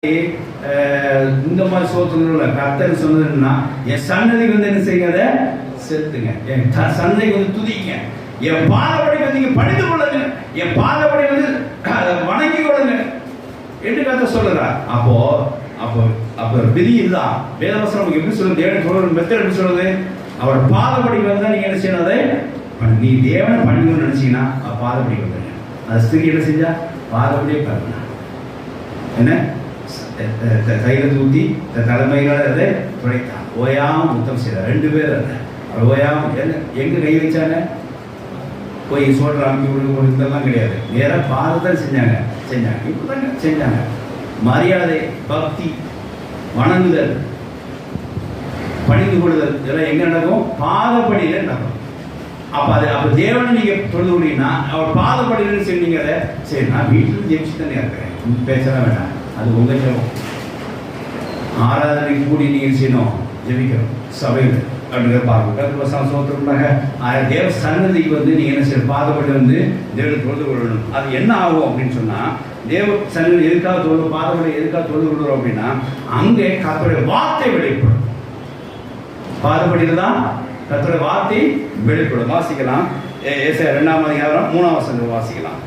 இந்த மாதிரி சோதனை கர்த்தர் சொன்னதுன்னா என் சன்னதிக்கு வந்து என்ன செய்யாத செலுத்துங்க, என் சன்னதிக்கு வந்து துதிங்க, என் பாதப்படி வந்து நீங்க பணிந்து கொள்ளுங்க, என் பாதப்படி வந்து வணங்கி கொள்ளுங்க என்று கர்த்தர் சொல்லுறார். அப்போ அப்போ அப்போ விதி இதுதான். வேதவசனம் எப்படி சொல்லுது, தேவன் சொல்ற மெத்தட் எப்படி சொல்லுது, அவர் பாதப்படி வந்தா நீங்க என்ன செய்யணும், அதை நீ தேவனை பண்ணிக்கணும்னு நினைச்சீங்கன்னா பாதப்படி வந்துடுங்க. அது ஸ்திரீ என்ன செஞ்சா பாதப்படியே பண்ணலாம். என்ன தைலத்தை ஊற்றி தலைமையில அதை துடைத்தான், ஓயாம முத்தம் செய்தார். 2 பேர் அதை ஓயாம எங்க கை வச்சாங்க, போய் சோழர் அமைக்க இதெல்லாம் கிடையாது, நேராக பாதத்தான் செஞ்சாங்க. இப்பதாங்க செஞ்சாங்க. மரியாதை, பக்தி, வணங்குதல், பணிந்து கொள்ளுதல் இதெல்லாம் எங்க நடக்கும், பாதப்படியில நடக்கும். அப்ப தேவனை நீங்க தொழுது கொண்டீங்கன்னா அவர் பாதப்படியில செஞ்சீங்க. அதை சரி, நான் வீட்டில் ஜெயிச்சு தானே இருக்கிறேன், பேசலாம் வேண்டாம், அது உங்க ஜெபம். ஆராதனை கூடி நீங்க செய்யணும், ஜெபிக்கணும் சபையில் அப்படிங்கிற பார்க்கணும். தேவ சன்னதிக்கு வந்து நீங்க என்ன செய்யணும், பாதப்படி வந்து தேவனை தொழுது கொள்ளணும். அது என்ன ஆகும் அப்படின்னு சொன்னா, தேவ சன்னதி எதுக்காக தொழுது, பாதப்படி எதுக்காக தொழுது கொள்கிறோம் அப்படின்னா, அங்கே கர்த்தருடைய வார்த்தை வெளிப்படும். பாதப்படியில் தான் கர்த்தருடைய வார்த்தை வெளிப்படும். வாசிக்கலாம், ஏசாயா 2 அதிகாரம் 3 வசனம் வாசிக்கலாம்.